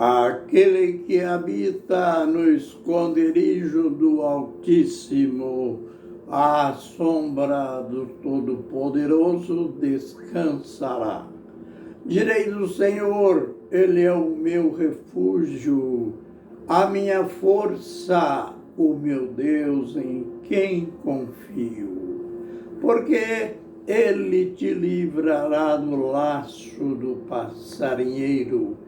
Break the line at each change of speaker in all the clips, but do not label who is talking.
Aquele que habita no esconderijo do Altíssimo, à sombra do Todo-Poderoso descansará. Direi do Senhor, Ele é o meu refúgio, a minha força, o meu Deus em quem confio. Porque Ele te livrará do laço do passarinheiro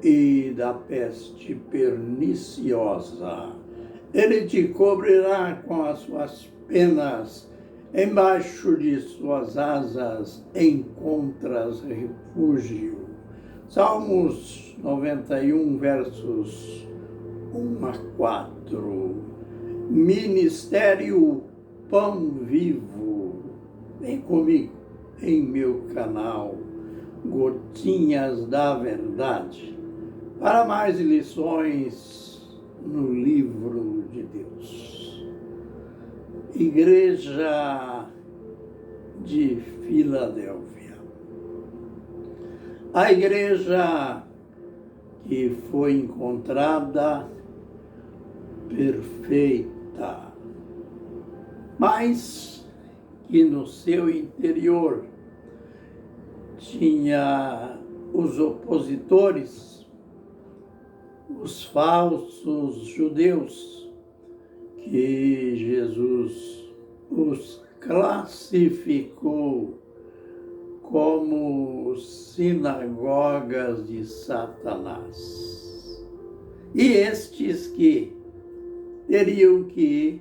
e da peste perniciosa. Ele te cobrirá com as suas penas, embaixo de suas asas encontras refúgio. Salmos 91, versos 1 a 4. Ministério Pão Vivo. Vem comigo em meu canal Gotinhas da Verdade para mais lições no livro de Deus. Igreja de Filadélfia. A igreja que foi encontrada perfeita, mas que no seu interior tinha os opositores, os falsos judeus, que Jesus os classificou como sinagogas de Satanás. E estes que teriam que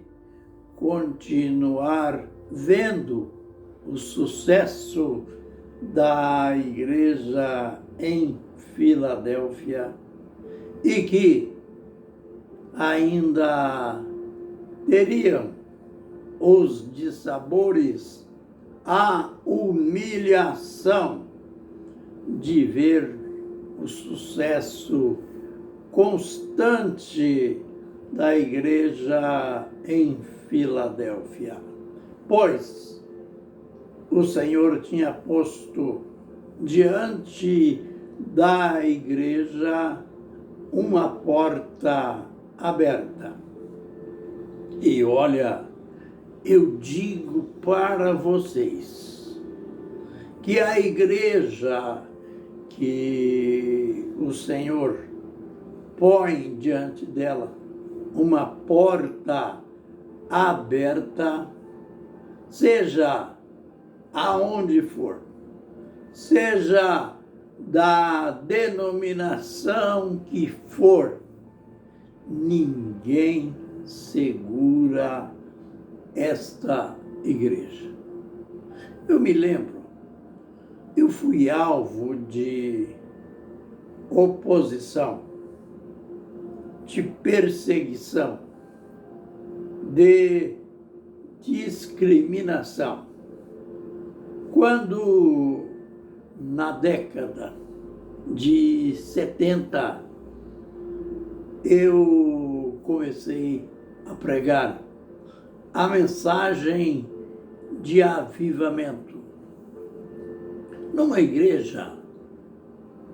continuar vendo o sucesso da igreja em Filadélfia e que ainda teriam os dissabores, a humilhação de ver o sucesso constante da igreja em Filadélfia. Pois o Senhor tinha posto diante da igreja uma porta aberta. E olha, eu digo para vocês que a igreja que o Senhor põe diante dela uma porta aberta, seja aonde for, seja da denominação que for, ninguém segura esta igreja. Eu me lembro, eu fui alvo de oposição, de perseguição, de discriminação. Quando, na década de 70, eu comecei a pregar a mensagem de avivamento numa igreja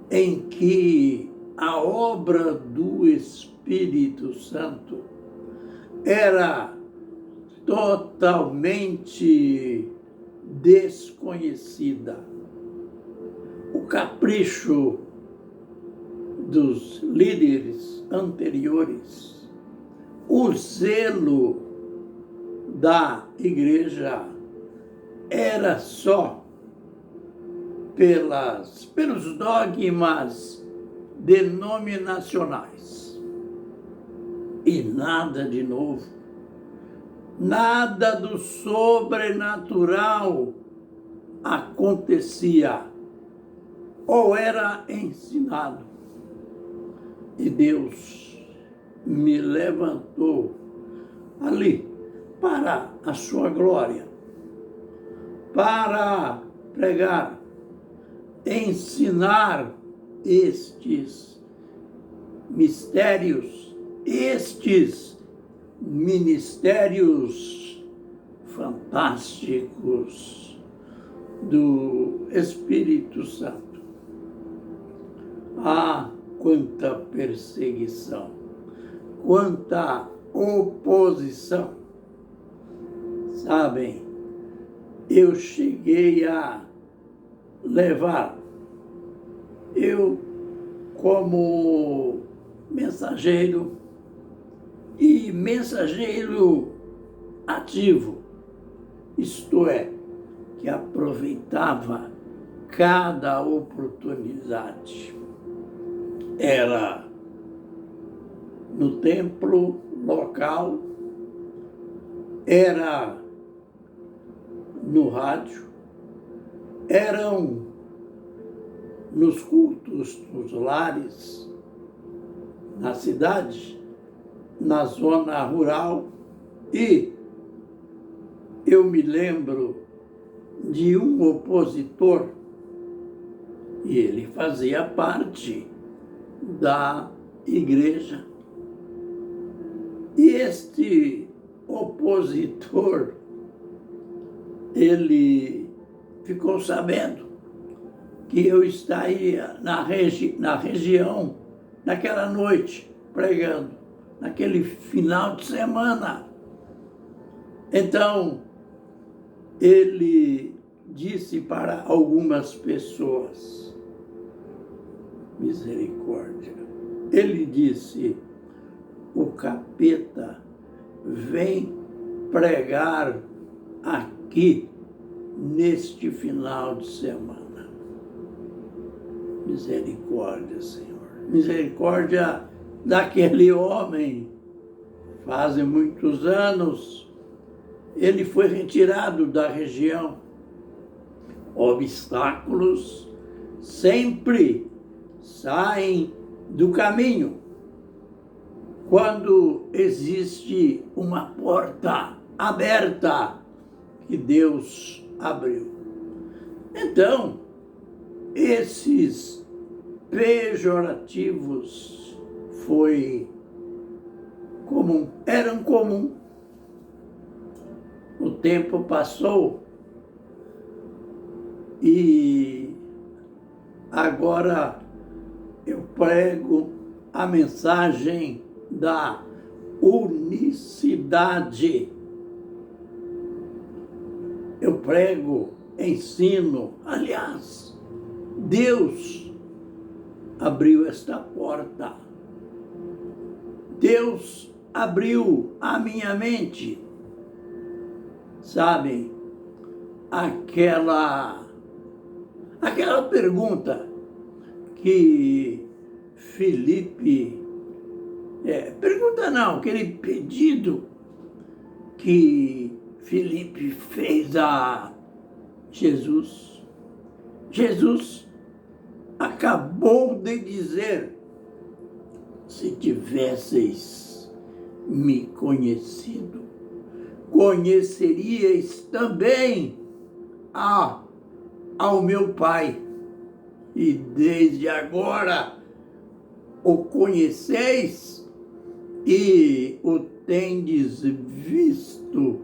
em que a obra do Espírito Santo era totalmente desconhecida. O capricho dos líderes anteriores, o zelo da igreja era só pelos dogmas denominacionais e nada de novo, nada do sobrenatural acontecia ou era ensinado. E Deus me levantou ali para a sua glória, para pregar, ensinar estes mistérios, estes ministérios fantásticos do Espírito Santo. quanta perseguição, quanta oposição. Sabem, eu cheguei a levar, eu como mensageiro e mensageiro ativo, isto é, que aproveitava cada oportunidade. Era no templo local, era no rádio, eram nos cultos dos lares, na cidade, na zona rural, e eu me lembro de um opositor, e ele fazia parte da igreja. E este opositor, ele ficou sabendo que eu estaria na região naquela noite, pregando, naquele final de semana. Então, ele disse para algumas pessoas, misericórdia, ele disse, o capeta vem pregar aqui neste final de semana. Misericórdia, Senhor. Misericórdia daquele homem. Fazem muitos anos, ele foi retirado da região. Obstáculos sempre saem do caminho quando existe uma porta aberta que Deus abriu. Então, esses pejorativos eram comum. O tempo passou e agora eu prego a mensagem da unicidade. Eu prego, ensino, aliás, Deus abriu esta porta. Deus abriu a minha mente. Sabem, aquela pergunta que Filipe, pergunta não, aquele pedido que Filipe fez a Jesus. Jesus acabou de dizer, se tivesseis me conhecido, conheceríeis também ao meu Pai. E desde agora o conheceis e o tendes visto.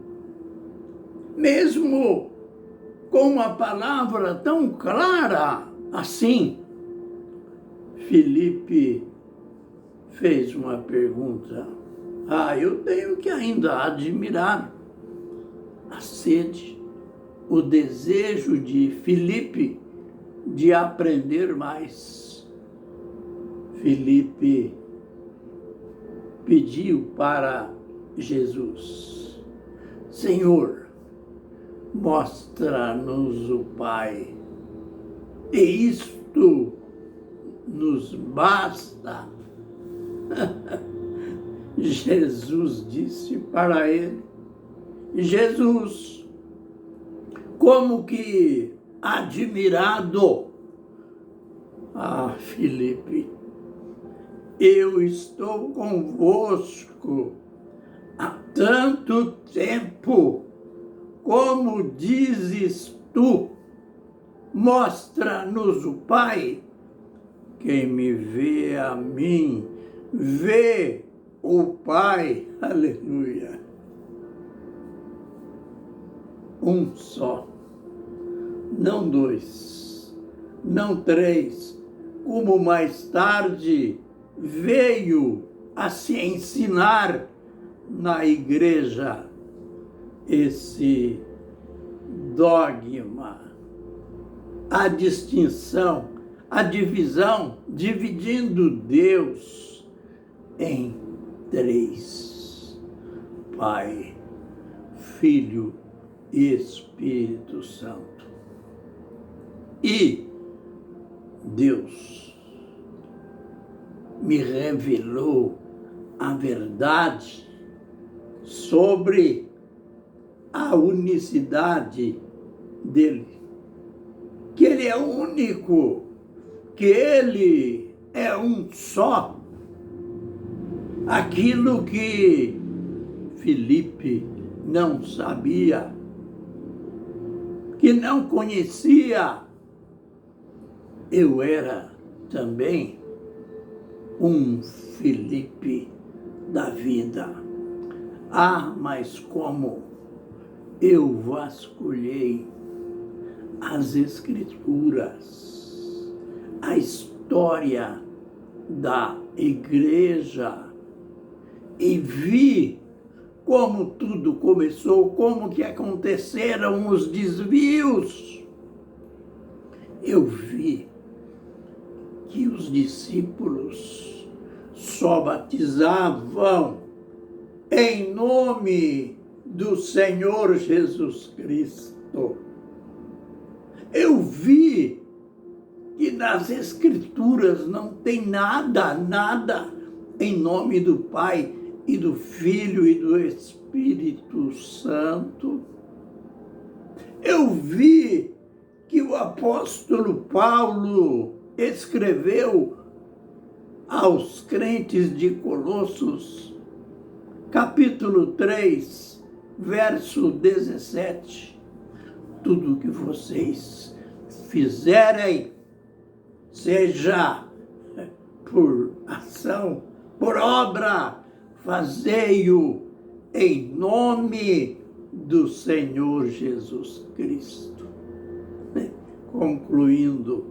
Mesmo com uma palavra tão clara assim, Filipe fez uma pergunta. Eu tenho que ainda admirar a sede, o desejo de Filipe de aprender mais. Filipe pediu para Jesus, Senhor, mostra-nos o Pai, e isto nos basta. Jesus disse para ele, Jesus, como que admirado, Filipe, eu estou convosco há tanto tempo, como dizes tu, mostra-nos o Pai. Quem me vê a mim, vê o Pai. Aleluia. Um só, não dois, não três, como mais tarde veio a se ensinar na igreja esse dogma, a distinção, a divisão, dividindo Deus em três: Pai, Filho e Espírito Santo. E Deus me revelou a verdade sobre a unicidade dele, que ele é único, que ele é um só. Aquilo que Filipe não sabia, que não conhecia, eu era também um Filipe da vida. Ah, mas como eu vasculhei as Escrituras, a história da igreja, e vi como tudo começou, como que aconteceram os desvios. Eu vi que os discípulos só batizavam em nome do Senhor Jesus Cristo. Eu vi que nas Escrituras não tem nada em nome do Pai e do Filho e do Espírito Santo. Eu vi que o apóstolo Paulo escreveu aos crentes de Colossos, capítulo 3, verso 17, tudo que vocês fizerem, seja por ação, por obra, fazei-o em nome do Senhor Jesus Cristo. Concluindo,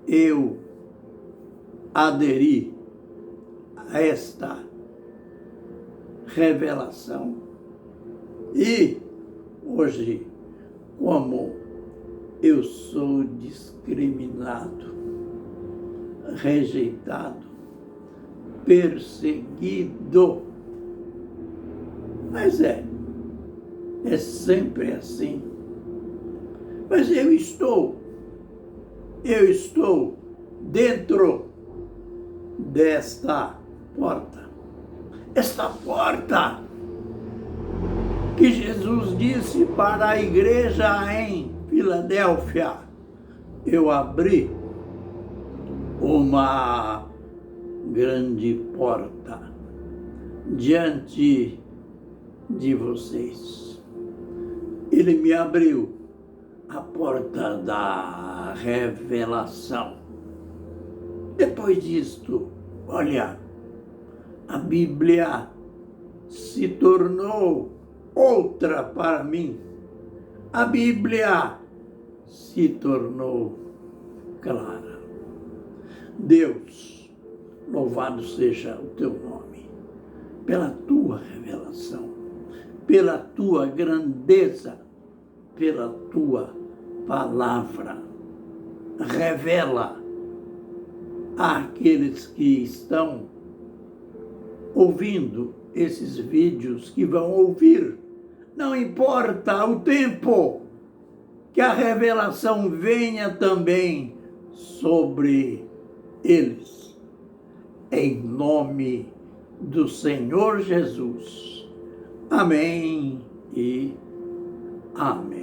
eu aderi a esta revelação e hoje, como eu sou discriminado, rejeitado, perseguido, mas é sempre assim. Mas eu estou dentro desta porta. Esta porta que Jesus disse para a igreja em Filadélfia: eu abri uma grande porta diante de vocês. Ele me abriu a porta da revelação. Depois disto, olha, a Bíblia se tornou outra para mim. A Bíblia se tornou clara. Deus, louvado seja o teu nome, pela tua revelação, pela tua grandeza, pela tua palavra. Revela àqueles que estão ouvindo esses vídeos, que vão ouvir, não importa o tempo, que a revelação venha também sobre eles. Em nome do Senhor Jesus. Amém e amém.